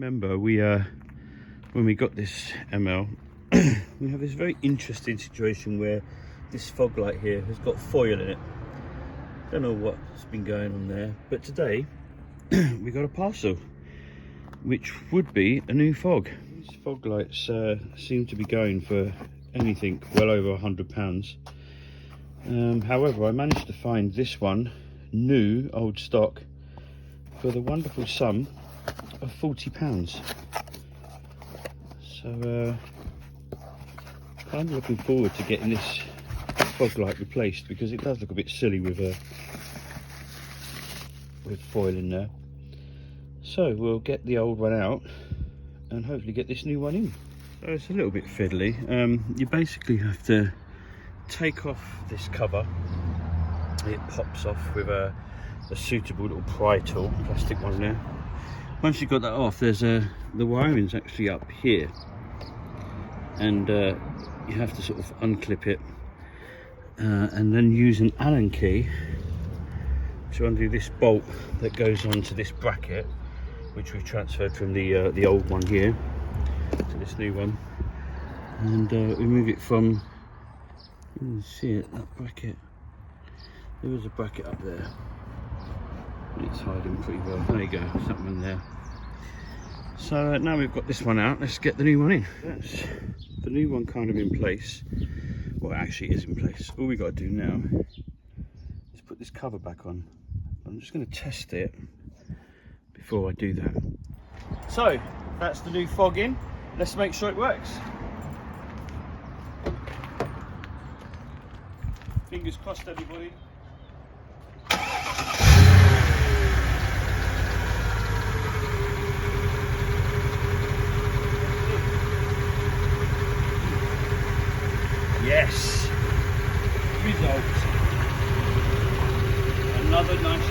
Remember, we when we got this ML, we have this very interesting situation where this fog light here has got foil in it. Don't know what's been going on there, but today we got a parcel which would be a new fog. These fog lights seem to be going for anything well over £100. However, I managed to find this one new, old stock, for the wonderful sum of £40. So kind of looking forward to getting this fog light replaced, because it does look a bit silly with foil in there. So we'll get the old one out and hopefully get this new one in. So it's a little bit fiddly. You basically have to take off this cover. It pops off with a suitable little pry tool, plastic one there. Once you've got that off, there's the wiring's actually up here, and you have to sort of unclip it and then use an Allen key to undo this bolt that goes onto this bracket, which we've transferred from the old one here to this new one, and remove it from, you can see it, that bracket. There was a bracket up there. It's hiding pretty well. There you go, something in there. So now we've got this one out, let's get the new one in. That's the new one kind of in place. Well, it actually is in place. All we got to do now is put this cover back on. I'm just going to test it before I do that. So that's the new fog in. Let's make sure it works. Fingers crossed, everybody. Yes, result. Another nice